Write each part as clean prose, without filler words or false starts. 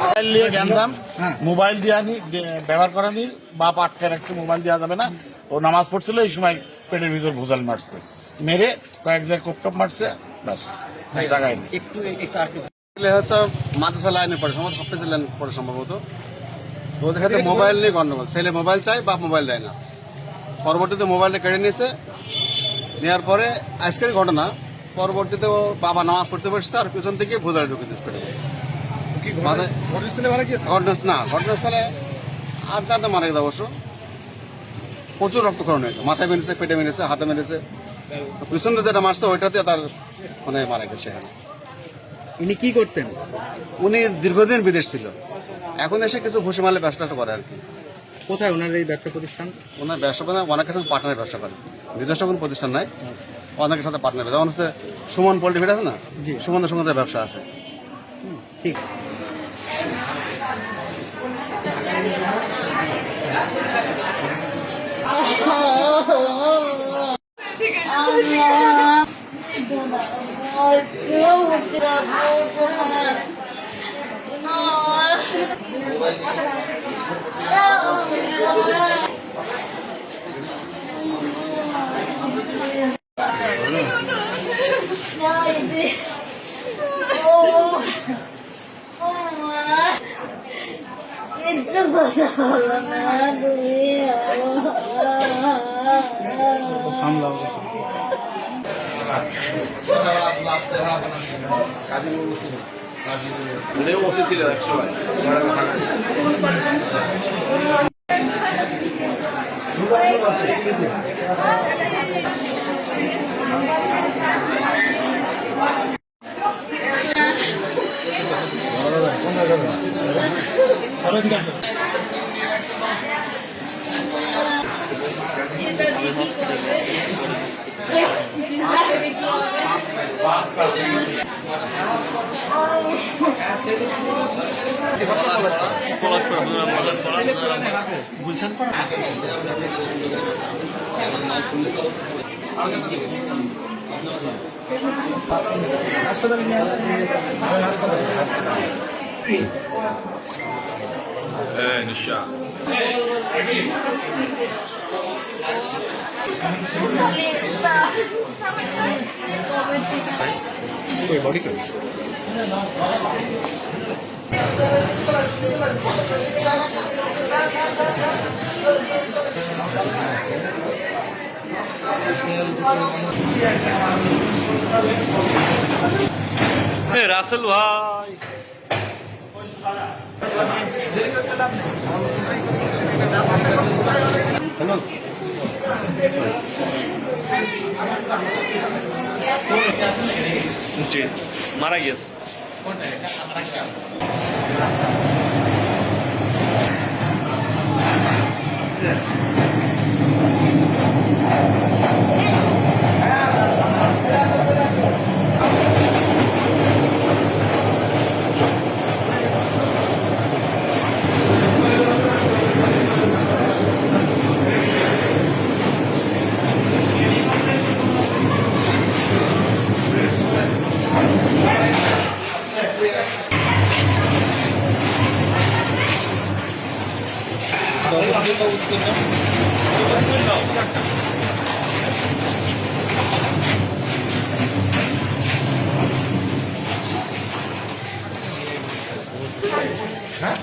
Mobile নিয়ে গ্যাঞ্জাম, mobile দিয়ে ব্যবহার করেনি, বাপ আটকে রাখছে, মোবাইল দেওয়া যাবে না। ও নামাজ পড়ছিল, এই সময় পেটের ভিতর ভুজাল মারছে, মেরে কয়েক জায়গায় কোপটপ মারছে, ব্যাস জায়গায় একটু হচ্ছে মাদ্রাসা লাইনে পড়ে, সম্ভবত হাফেজ লাইনে পড়ে সম্ভবত। ওদের সাথে মোবাইল নিয়ে গন্ডগোল, ছেলে মোবাইল চাই, বাপ মোবাইল দেয় না। পরবর্তীতে মোবাইলটা কেড়ে নিয়েছে, নেওয়ার পরে আজকের ঘটনা, পরবর্তীতে ও বাবা নামাজ পড়তে বসছে আর পিছন থেকে ভুজালে ঢুকে দিচ্ছে ঘটনাস্থলে আধা মারা গেছে অবশ্য। প্রচুর রক্তক্ষরণ হয়েছে, মাথায় মেরেছে, পেটে মেরেছে, হাতে মেরেছে। পিছন যেটা মারছে ওইটাতে তার মানে মারা গেছে। ইনি কি করতেন? উনি দীর্ঘদিন বিদেশ ছিল, এখন এসে কিছু ঘুষি মারলে ব্যবসা করে আর কি। কোথায় ওনার এই ব্যবসা প্রতিষ্ঠান? ওনার ব্যবসা করে অনেকের সাথে পার্টনারের ব্যবসা করে, নিজস্ব কোনো প্রতিষ্ঠান নাই, অনেকের সাথে পার্টনার। যেমন হচ্ছে সুমন পোল্ট্রি ফিড আছে না, সুমনের সঙ্গে ব্যবসা আছে। ঠিক نشاء বডি কেন রাসেল ভাই হ্যালো জি মারা গিয়েছে।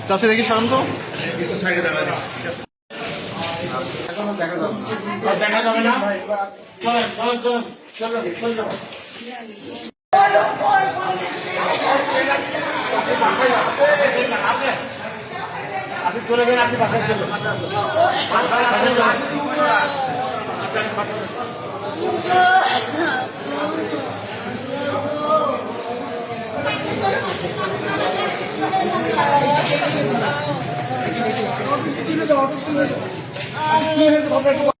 চাষি দেখি সারান তো দেখা যাবে না। চলেন চলেন চলেন চলেন চলেন আপনি চলে গেলেন, আপনি বাসায় চলে